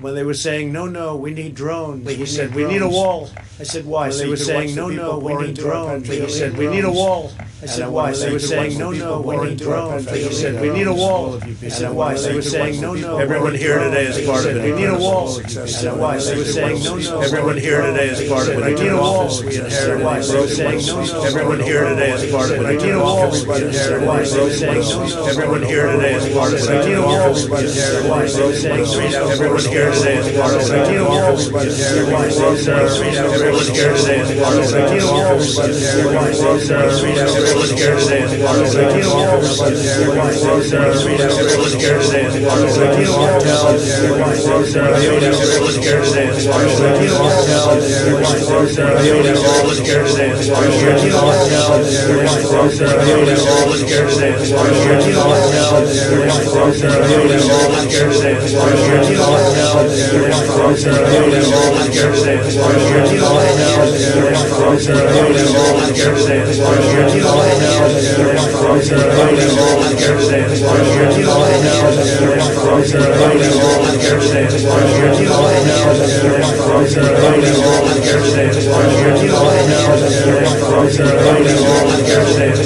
When they were saying, no, we need drones, he said, we need a wall. I said, why? They were saying, no, we need drones. He said, we need a wall. I said, why? They were saying, no, we need drones. He said, we need a wall. I said, why? They were saying, no. Everyone here today is part of it. We need a wall. I said, why? They were saying, no. Everyone here today is part of it. We need a wall. We inherited Why? They were saying, no. Everyone here today is part of it. We need a wall. We inherited. Why? They were saying, no. Everyone here today is part of it. We need a wall. We inherited. Why? They were saying, no. Everyone here today is part of it. We need a wall. We inherited. Why? They were saying, no. Everyone here today is part of it. We need a wall. We inherited. Why? They were saying, no. Everyone here today is part of it. We need a wall. We inherited. Why? They were saying, no. Everyone here today is part of it. We need a wall. We inherited. Why? They were saying, no. Everyone here today is part of it. We need a wall. We inherited. Why? They were saying, no. Everyone here today is part of it. We need a wall. We inherited. Why? They were saying, no. Everyone here today is part of it. We need a wall. We inherited. Why? They were saying, no. Everyone here today is part of it. We need a wall. We inherited. Why? They were saying, no. Everyone here today is part of it. We need a wall. We inherited. Why? They were saying, no. Everyone here today is part of it. We need a wall. We inherited. Why? They were saying, no. Everyone here today is part of it. We need a wall. We inherited. Why? They were saying, no. Everyone here today is part of it. We need a wall. We inherited. Why? They were saying, no.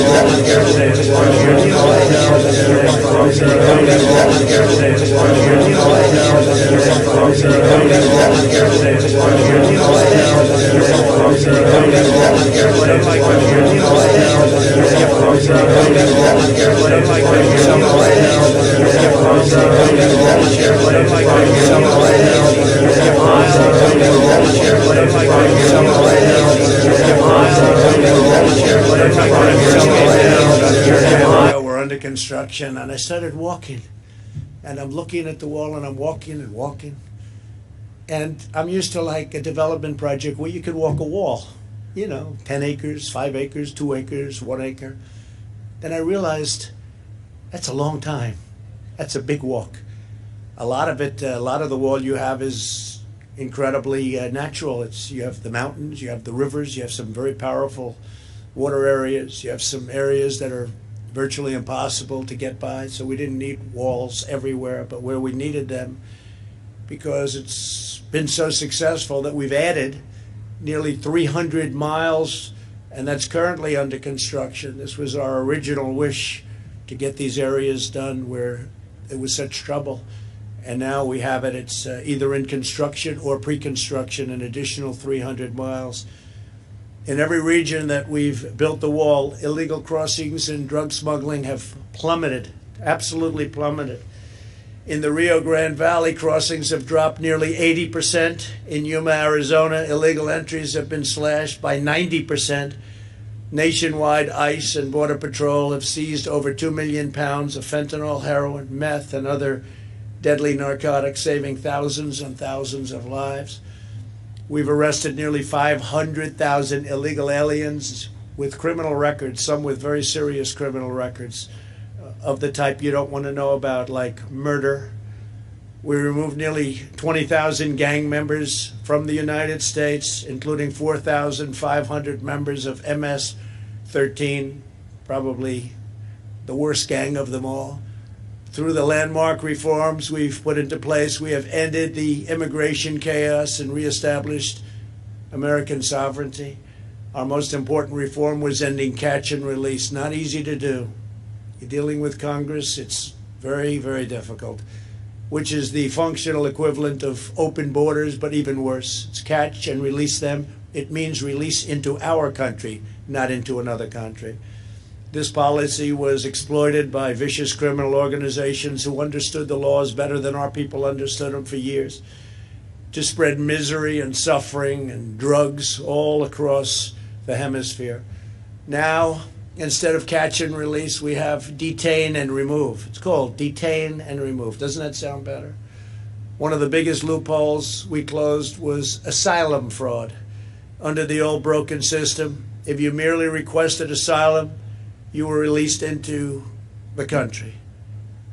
Everyone here today is part of it. We need a wall. We inherited. Why? They were saying, no. Everyone here today is part of it. We need a wall. We inherited. Why? They were saying, no. Everyone here today is part of it. We need a wall. We inherited. Why? They were saying, no. Everyone here today is part of it. We need a wall. We inherited. Why? They were saying, no. Everyone here today is part of it. We need a wall. We inherited. Why? They were saying, no. Everyone here today is part of it. We need a wall. We inherited. Why? They were saying, no. Everyone here today is part of it. We need a wall. We inherited. Why? They were saying, no. Everyone here today is part of it. We need a wall. We We're under construction, and I started walking, and I'm looking at the wall, and I'm walking and walking, and I'm used to like a development project where you could walk a wall, 10 acres, 5 acres, 2 acres, 1 acre. Then I realized that's a long time. That's a big walk. A lot of the wall you have is incredibly natural. You have the mountains, you have the rivers, you have some very powerful water areas, you have some areas that are virtually impossible to get by, so we didn't need walls everywhere, but where we needed them, because it's been so successful that we've added nearly 300 miles, and that's currently under construction. This was our original wish, to get these areas done where it was such trouble. And now we have it. It's either in construction or pre-construction, an additional 300 miles. In every region that we've built the wall, illegal crossings and drug smuggling have plummeted, absolutely plummeted. In the Rio Grande Valley, crossings have dropped nearly 80%. In Yuma, Arizona, illegal entries have been slashed by 90%. Nationwide, ICE and Border Patrol have seized over 2 million pounds of fentanyl, heroin, meth, and other deadly narcotics, saving thousands and thousands of lives. We've arrested nearly 500,000 illegal aliens with criminal records, some with very serious criminal records of the type you don't want to know about, like murder. We removed nearly 20,000 gang members from the United States, including 4,500 members of MS-13, probably the worst gang of them all. Through the landmark reforms we've put into place, we have ended the immigration chaos and reestablished American sovereignty. Our most important reform was ending catch and release. Not easy to do. You're dealing with Congress, it's very, very difficult, which is the functional equivalent of open borders, but even worse. It's catch and release them. It means release into our country, not into another country. This policy was exploited by vicious criminal organizations who understood the laws better than our people understood them for years, to spread misery and suffering and drugs all across the hemisphere. Now, instead of catch and release, we have detain and remove. It's called detain and remove. Doesn't that sound better? One of the biggest loopholes we closed was asylum fraud. Under the old broken system, if you merely requested asylum, you were released into the country.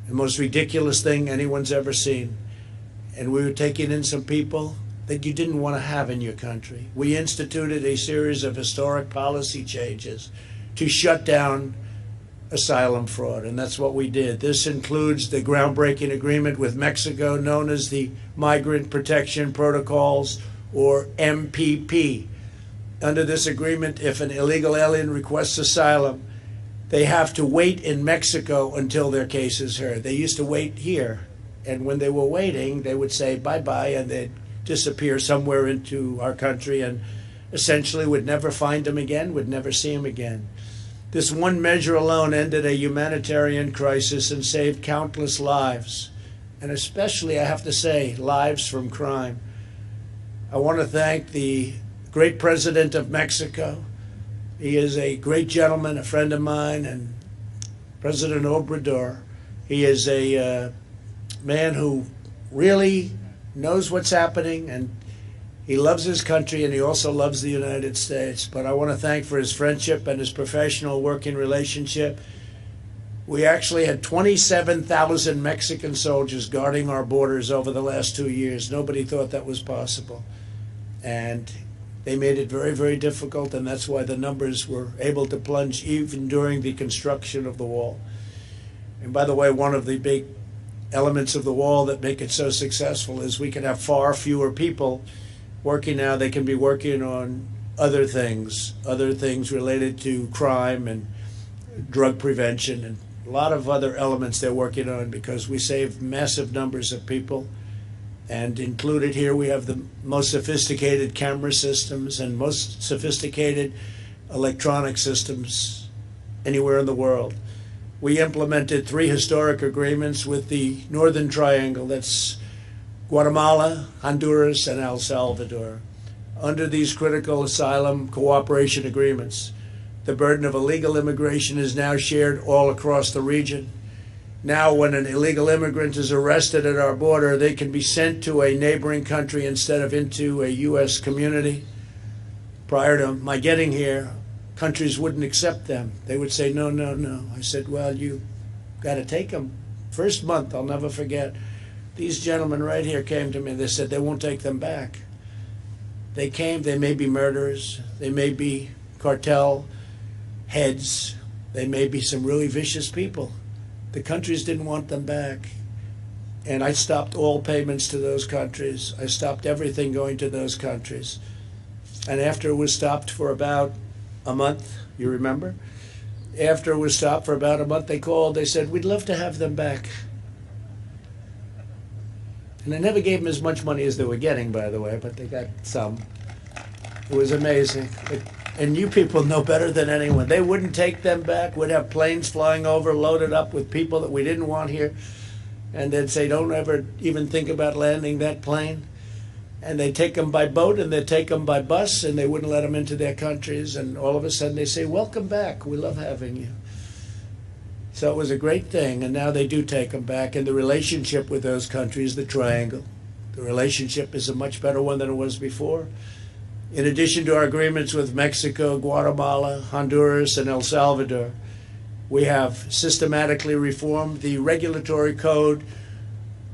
The most ridiculous thing anyone's ever seen. And we were taking in some people that you didn't want to have in your country. We instituted a series of historic policy changes to shut down asylum fraud, and that's what we did. This includes the groundbreaking agreement with Mexico known as the Migrant Protection Protocols, or MPP. Under this agreement, if an illegal alien requests asylum, they have to wait in Mexico until their case is heard. They used to wait here, and when they were waiting, they would say bye-bye, and they'd disappear somewhere into our country and essentially would never find them again, would never see them again. This one measure alone ended a humanitarian crisis and saved countless lives, and especially, I have to say, lives from crime. I want to thank the great president of Mexico. He is a great gentleman, a friend of mine, and President Obrador. He is a man who really knows what's happening, and he loves his country, and he also loves the United States. But I want to thank for his friendship and his professional working relationship. We actually had 27,000 Mexican soldiers guarding our borders over the last 2 years. Nobody thought that was possible. And they made it very, very difficult, and that's why the numbers were able to plunge even during the construction of the wall. And by the way, one of the big elements of the wall that make it so successful is we can have far fewer people working now. They can be working on other things related to crime and drug prevention and a lot of other elements they're working on, because we save massive numbers of people. And included here, we have the most sophisticated camera systems and most sophisticated electronic systems anywhere in the world. We implemented 3 historic agreements with the Northern Triangle. That's Guatemala, Honduras, and El Salvador. Under these critical asylum cooperation agreements, the burden of illegal immigration is now shared all across the region. Now, when an illegal immigrant is arrested at our border, they can be sent to a neighboring country instead of into a U.S. community. Prior to my getting here, countries wouldn't accept them. They would say, no, no, no. I said, well, you got to take them. First month, I'll never forget. These gentlemen right here came to me. They said they won't take them back. They came. They may be murderers. They may be cartel heads. They may be some really vicious people. The countries didn't want them back. And I stopped all payments to those countries. I stopped everything going to those countries. And after it was stopped for about a month, you remember? After it was stopped for about a month, they called. They said, we'd love to have them back. And I never gave them as much money as they were getting, by the way, but they got some. It was amazing. And you people know better than anyone. They wouldn't take them back. We'd have planes flying over, loaded up with people that we didn't want here. And they'd say, don't ever even think about landing that plane. And they'd take them by boat, and they'd take them by bus, and they wouldn't let them into their countries. And all of a sudden they say, welcome back. We love having you. So it was a great thing, and now they do take them back. And the relationship with those countries, the Triangle, the relationship is a much better one than it was before. In addition to our agreements with Mexico, Guatemala, Honduras, and El Salvador, we have systematically reformed the regulatory code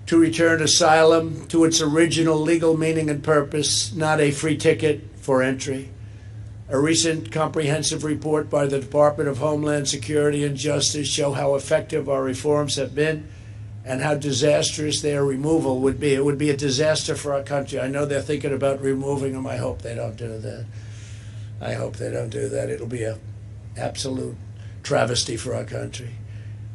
to return asylum to its original legal meaning and purpose, not a free ticket for entry. A recent comprehensive report by the Department of Homeland Security and Justice show how effective our reforms have been and how disastrous their removal would be. It would be a disaster for our country. I know they're thinking about removing them. I hope they don't do that. I hope they don't do that. It'll be an absolute travesty for our country.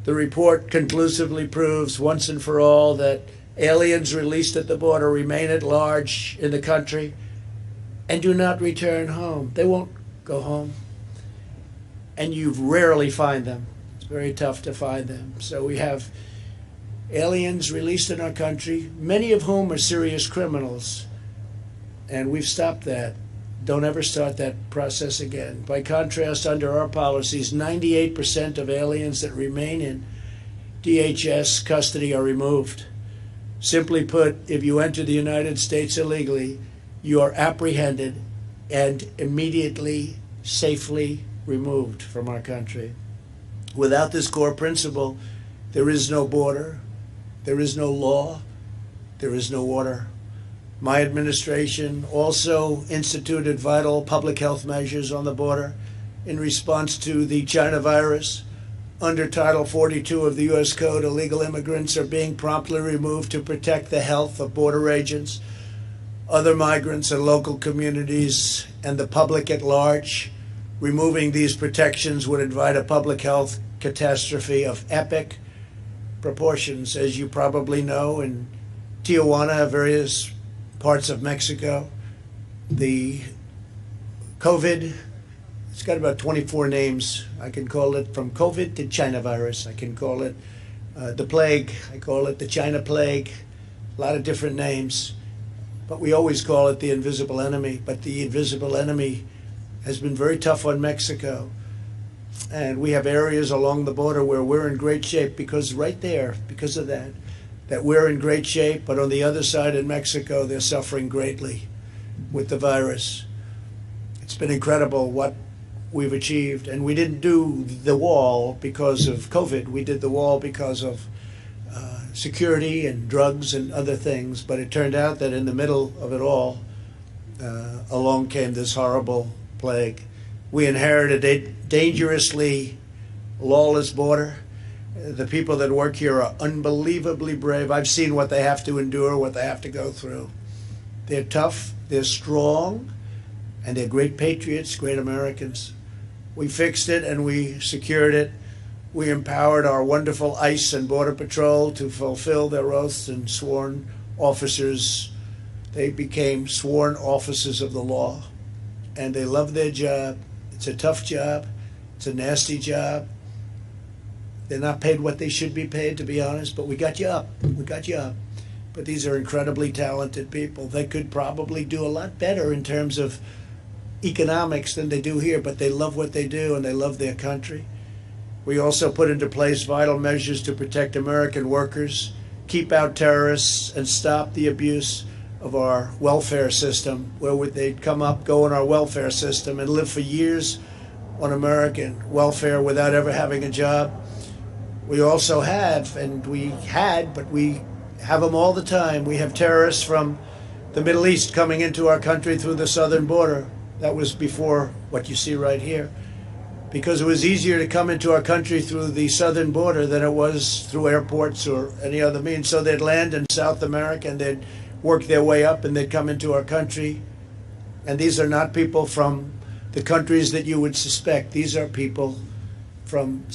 The report conclusively proves once and for all that aliens released at the border remain at large in the country and do not return home. They won't go home. And you rarely find them. It's very tough to find them. So we have aliens released in our country, many of whom are serious criminals. And we've stopped that. Don't ever start that process again. By contrast, under our policies, 98% of aliens that remain in DHS custody are removed. Simply put, if you enter the United States illegally, you are apprehended and immediately, safely removed from our country. Without this core principle, there is no border, there is no law, there is no order. My administration also instituted vital public health measures on the border in response to the China virus. under Title 42 of the U.S. Code, illegal immigrants are being promptly removed to protect the health of border agents, other migrants and local communities, and the public at large. Removing these protections would invite a public health catastrophe of epic proportions. As you probably know, in Tijuana, various parts of Mexico, the COVID, it's got about 24 names. I can call it from COVID to China virus. I can call it the plague. I call it the China plague. A lot of different names. But we always call it the invisible enemy. But the invisible enemy has been very tough on Mexico. And we have areas along the border where we're in great shape because right there, because of that we're in great shape. But on the other side in Mexico, they're suffering greatly with the virus. It's been incredible what we've achieved. And we didn't do the wall because of COVID. We did the wall because of security and drugs and other things. But it turned out that in the middle of it all, along came this horrible plague. We inherited a dangerously lawless border. The people that work here are unbelievably brave. I've seen what they have to endure, what they have to go through. They're tough, they're strong, and they're great patriots, great Americans. We fixed it and we secured it. We empowered our wonderful ICE and Border Patrol to fulfill their oaths and sworn officers. They became sworn officers of the law, and they love their job. It's a tough job. It's a nasty job. They're not paid what they should be paid, to be honest, but we got you up. We got you up. But these are incredibly talented people. They could probably do a lot better in terms of economics than they do here, but they love what they do and they love their country. We also put into place vital measures to protect American workers, keep out terrorists, and stop the abuse of our welfare system, where they'd come up, go in our welfare system, and live for years on American welfare without ever having a job. We also have, and we had, but we have them all the time. We have terrorists from the Middle East coming into our country through the southern border. That was before what you see right here. Because it was easier to come into our country through the southern border than it was through airports or any other means. So they'd land in South America and they'd work their way up and they'd come into our country. And these are not people from the countries that you would suspect. These are people from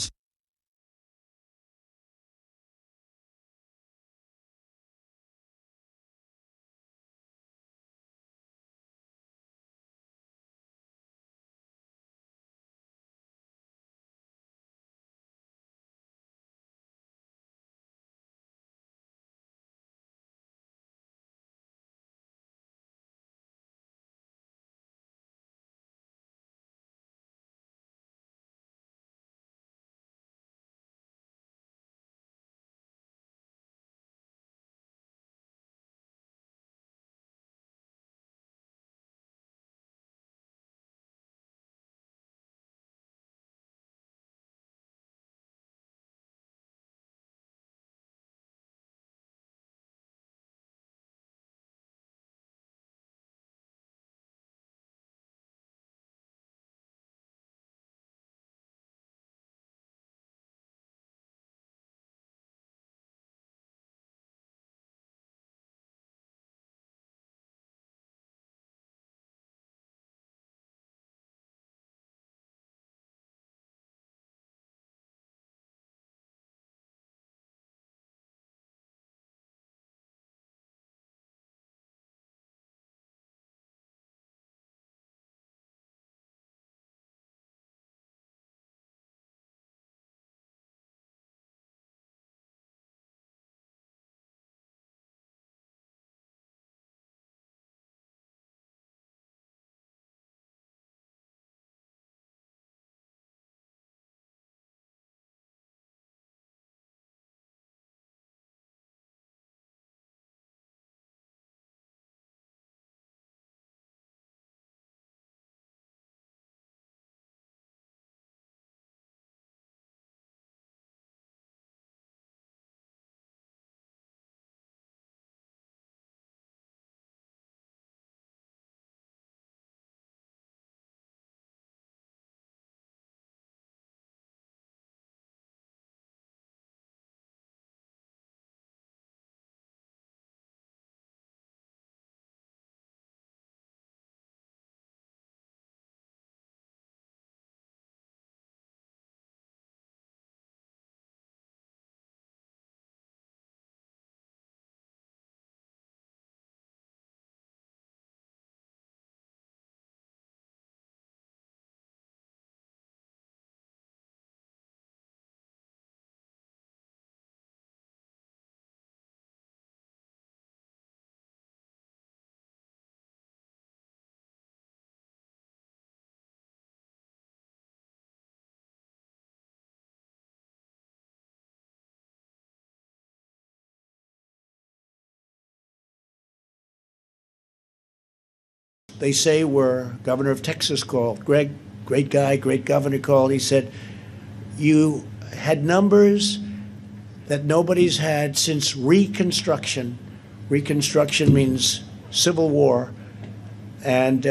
they say were Governor of Texas called. Greg, great guy, great governor called. He said, you had numbers that nobody's had since Reconstruction. Reconstruction means Civil War, and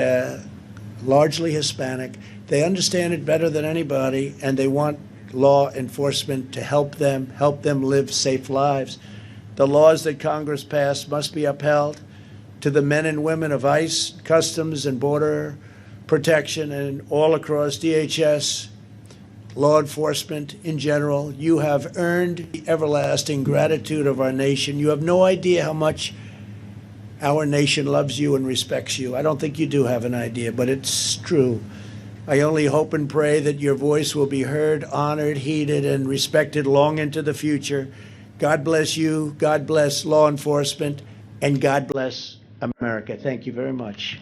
largely Hispanic. They understand it better than anybody, and they want law enforcement to help them live safe lives. The laws that Congress passed must be upheld. To the men and women of ICE, Customs and Border Protection, and all across DHS, law enforcement in general, you have earned the everlasting gratitude of our nation. You have no idea how much our nation loves you and respects you. I don't think you do have an idea, but it's true. I only hope and pray that your voice will be heard, honored, heeded, and respected long into the future. God bless you, God bless law enforcement, and God bless America. Thank you very much.